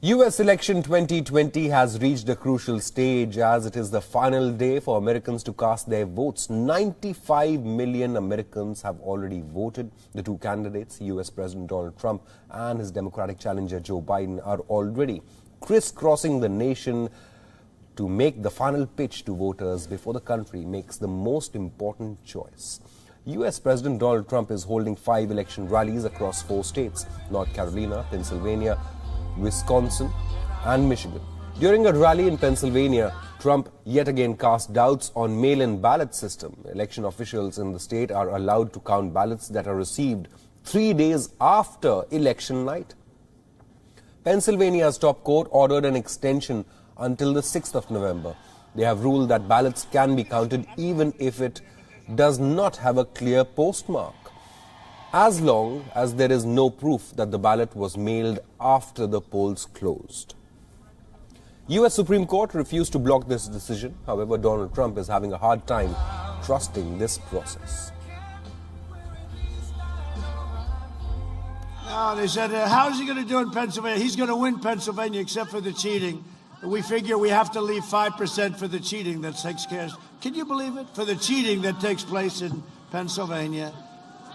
US election 2020 has reached a crucial stage as it is the final day for Americans to cast their votes. 95 million Americans have already voted. The two candidates, US President Donald Trump and his Democratic challenger Joe Biden, are already crisscrossing the nation to make the final pitch to voters before the country makes the most important choice. US President Donald Trump is holding 5 election rallies across 4 states: North Carolina, Pennsylvania, Wisconsin and Michigan. During a rally in Pennsylvania, Trump yet again cast doubts on mail-in ballot system. Election officials in the state are allowed to count ballots that are received 3 days after election night. Pennsylvania's top court ordered an extension until the 6th of November. They have ruled that ballots can be counted even if it does not have a clear postmark, as long as there is no proof that the ballot was mailed after the polls closed. US Supreme Court refused to block this decision. However, Donald Trump is having a hard time trusting this process. No, they said, how is he going to do in Pennsylvania? He's going to win Pennsylvania except for the cheating. We figure we have to leave 5% for the cheating that takes care. Can you believe it? For the cheating that takes place in Pennsylvania.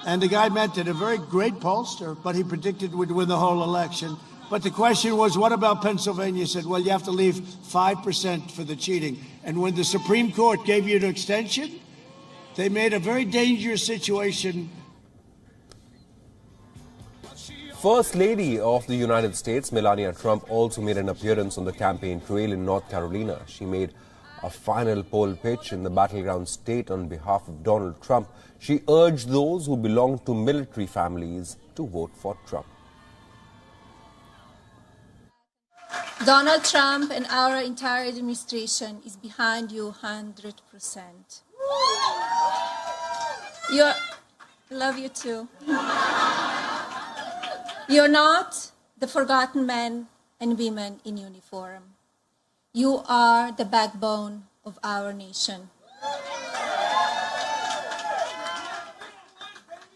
And the guy meant it, a very great pollster, but he predicted we'd win the whole election. But the question was, what about Pennsylvania? He said, well, you have to leave 5% for the cheating. And when the Supreme Court gave you an extension, they made a very dangerous situation. First Lady of the United States, Melania Trump, also made an appearance on the campaign trail in North Carolina. She made a final poll pitch in the battleground state on behalf of Donald Trump. She urged those who belong to military families to vote for Trump. Donald Trump and our entire administration is behind you 100%. Love you too. You're not the forgotten men and women in uniform. You are the backbone of our nation.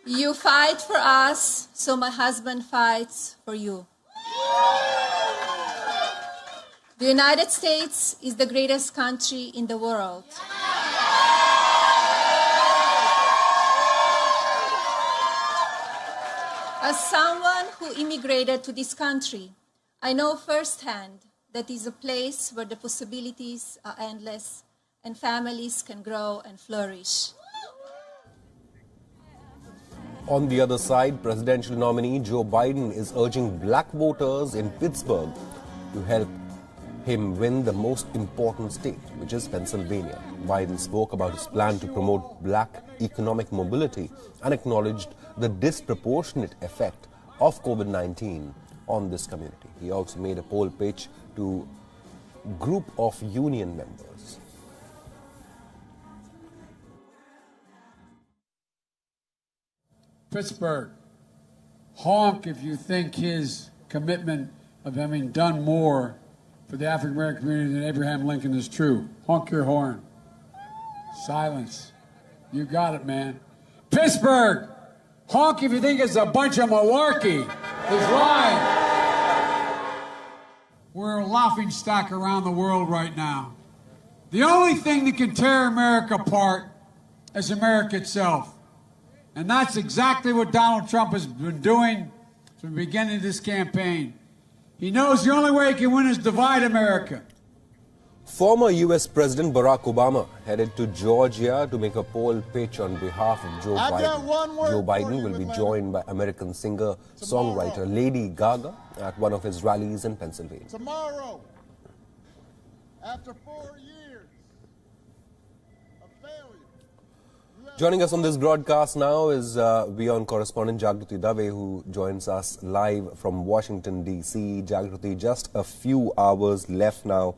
You fight for us, so my husband fights for you. The United States is the greatest country in the world. As someone who immigrated to this country, I know firsthand that it is a place where the possibilities are endless and families can grow and flourish. On the other side, presidential nominee Joe Biden is urging black voters in Pittsburgh to help him win the most important state, which is Pennsylvania. Biden spoke about his plan to promote black economic mobility and acknowledged the disproportionate effect of COVID-19 on this community. He also made a poll pitch to a group of union members. Pittsburgh, honk if you think his commitment of having done more for the African American community than Abraham Lincoln is true. Honk your horn. Silence. You got it, man. Pittsburgh, honk if you think it's a bunch of malarkey. He's lying. We're a laughing stock around the world right now. The only thing that can tear America apart is America itself. And that's exactly what Donald Trump has been doing from the beginning of this campaign. He knows the only way he can win is divide America. Former US President Barack Obama headed to Georgia to make a poll pitch on behalf of Joe Biden. Joe Biden will be joined by American singer-songwriter Lady Gaga at one of his rallies in Pennsylvania. Tomorrow, after 4 years of failure. Joining us on this broadcast now is WION correspondent Jagruti Dave, who joins us live from Washington, D.C. Jagruti, just a few hours left now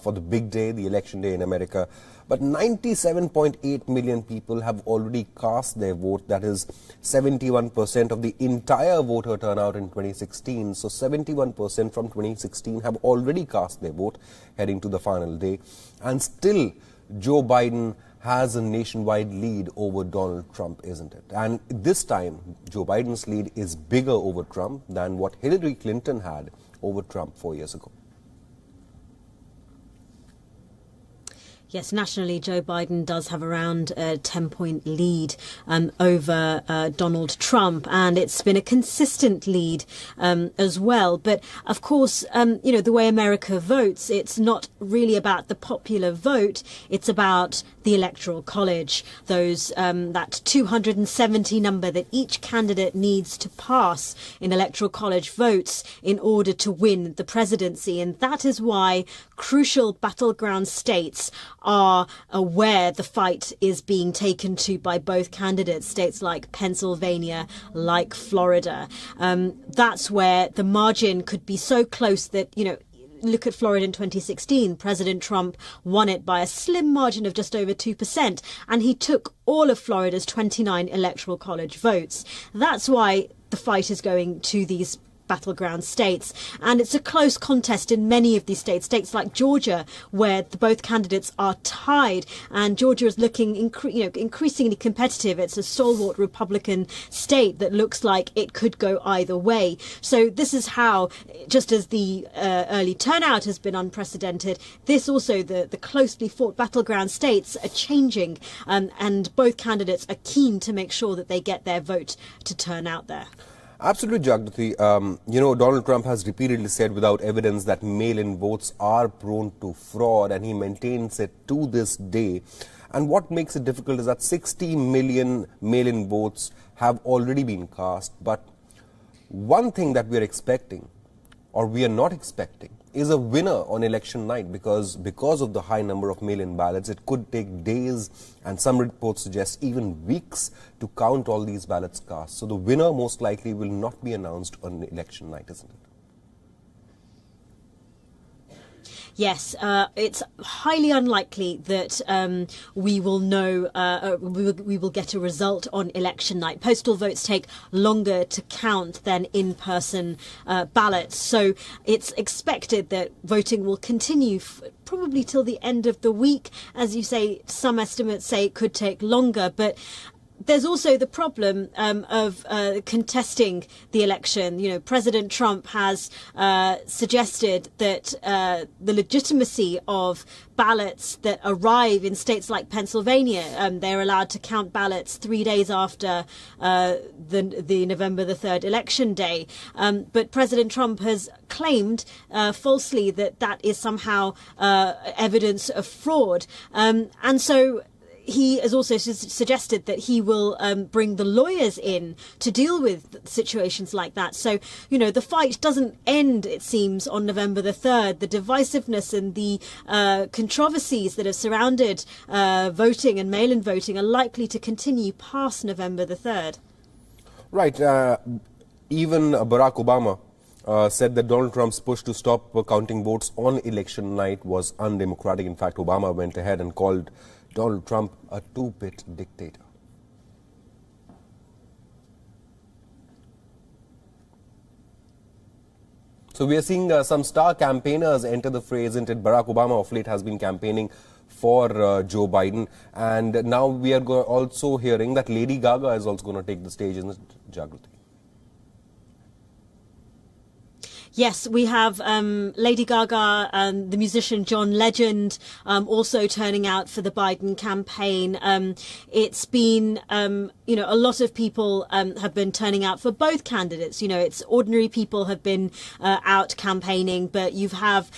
for the big day, the election day in America. But 97.8 million people have already cast their vote. That is 71% of the entire voter turnout in 2016. So 71% from 2016 have already cast their vote heading to the final day. And still, Joe Biden has a nationwide lead over Donald Trump, isn't it? And this time, Joe Biden's lead is bigger over Trump than what Hillary Clinton had over Trump 4 years ago. Yes, nationally, Joe Biden does have around a 10-point lead over Donald Trump, and it's been a consistent lead as well. But of course, the way America votes, it's not really about the popular vote. It's about the Electoral College, that 270 number that each candidate needs to pass in Electoral College votes in order to win the presidency. And that is why crucial battleground states are aware the fight is being taken to by both candidates, states like Pennsylvania, like Florida. That's where the margin could be so close that, look at Florida in 2016. President Trump won it by a slim margin of just over 2%, and he took all of Florida's 29 Electoral College votes. That's why the fight is going to these battleground states, and it's a close contest in many of these states like Georgia, where both candidates are tied, and Georgia is looking increasingly competitive. It's a stalwart Republican state that looks like it could go either way. So this is how, just as the early turnout has been unprecedented, this also the closely fought battleground states are changing, and both candidates are keen to make sure that they get their vote to turn out there. Absolutely, Jagruti. Donald Trump has repeatedly said without evidence that mail-in votes are prone to fraud, and he maintains it to this day. And what makes it difficult is that 60 million mail-in votes have already been cast. But one thing that we are expecting, or we are not expecting, is a winner on election night, because of the high number of mail-in ballots, it could take days, and some reports suggest even weeks, to count all these ballots cast. So the winner most likely will not be announced on election night, isn't it? Yes, it's highly unlikely that we will know, we will get a result on election night. Postal votes take longer to count than in-person ballots. So it's expected that voting will continue probably till the end of the week. As you say, some estimates say it could take longer, but there's also the problem of contesting the election. President Trump has suggested that the legitimacy of ballots that arrive in states like Pennsylvania, they're allowed to count ballots 3 days after the November the 3rd election day. But President Trump has claimed falsely that is somehow evidence of fraud. And so he has also suggested that he will bring the lawyers in to deal with situations like that. So, the fight doesn't end, it seems, on November the 3rd. The divisiveness and the controversies that have surrounded voting and mail-in voting are likely to continue past November the 3rd. Right. Even Barack Obama said that Donald Trump's push to stop counting votes on election night was undemocratic. In fact, Obama went ahead and called Donald Trump a two-bit dictator. So we are seeing some star campaigners enter the fray, isn't it? Barack Obama of late has been campaigning for Joe Biden, and now we are also hearing that Lady Gaga is also going to take the stage, isn't it, Jagruti? Yes, we have Lady Gaga and the musician John Legend also turning out for the Biden campaign. It's been, a lot of people have been turning out for both candidates. It's ordinary people have been out campaigning, but you have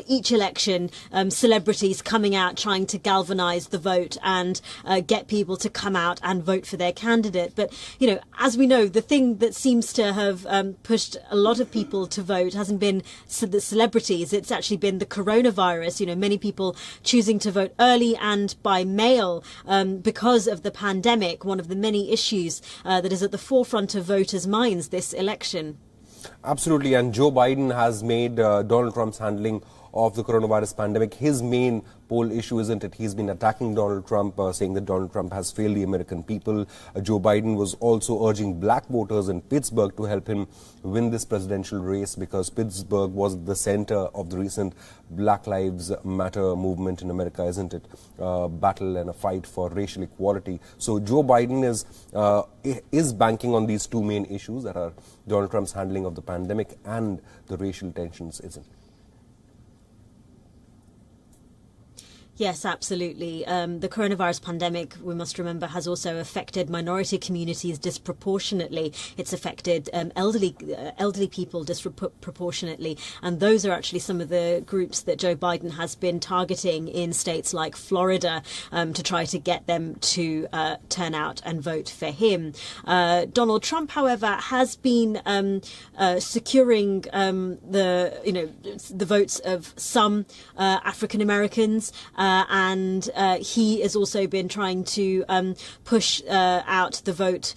each election celebrities coming out trying to galvanize the vote and get people to come out and vote for their candidate. But, as we know, the thing that seems to have pushed a lot of people to vote hasn't been the celebrities. It's actually been the coronavirus. Many people choosing to vote early and by mail because of the pandemic, one of the many issues that is at the forefront of voters' minds this election. Absolutely. And Joe Biden has made Donald Trump's handling of the coronavirus pandemic his main poll issue, isn't it? He's been attacking Donald Trump, saying that Donald Trump has failed the American people. Joe Biden was also urging black voters in Pittsburgh to help him win this presidential race, because Pittsburgh was the center of the recent Black Lives Matter movement in America, isn't it? Battle and a fight for racial equality. So Joe Biden is banking on these two main issues that are Donald Trump's handling of the pandemic and the racial tensions, isn't it? Yes, absolutely. The coronavirus pandemic, we must remember, has also affected minority communities disproportionately. It's affected elderly people disproportionately. And those are actually some of the groups that Joe Biden has been targeting in states like Florida to try to get them to turn out and vote for him. Donald Trump, however, has been securing the votes of some African Americans. And he has also been trying to push out the vote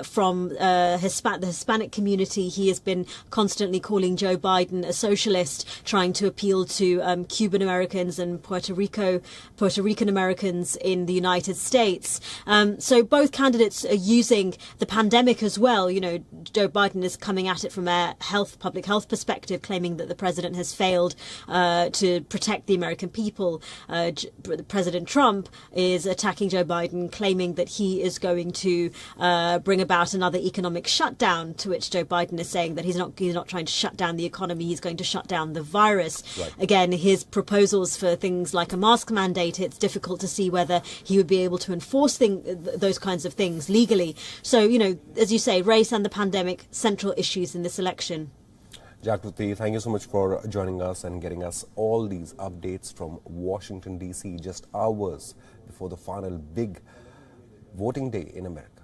from the Hispanic community. He has been constantly calling Joe Biden a socialist, trying to appeal to Cuban Americans and Puerto Rican Americans in the United States. So both candidates are using the pandemic as well. You know, Joe Biden is coming at it from a public health perspective, claiming that the president has failed to protect the American people. President Trump is attacking Joe Biden, claiming that he is going to bring about another economic shutdown, to which Joe Biden is saying that he's not trying to shut down the economy, he's going to shut down the virus. Right. Again, his proposals for things like a mask mandate, it's difficult to see whether he would be able to enforce those kinds of things legally. So, you know, as you say, race and the pandemic, central issues in this election. Jagruti, thank you so much for joining us and getting us all these updates from Washington, D.C. just hours before the final big voting day in America.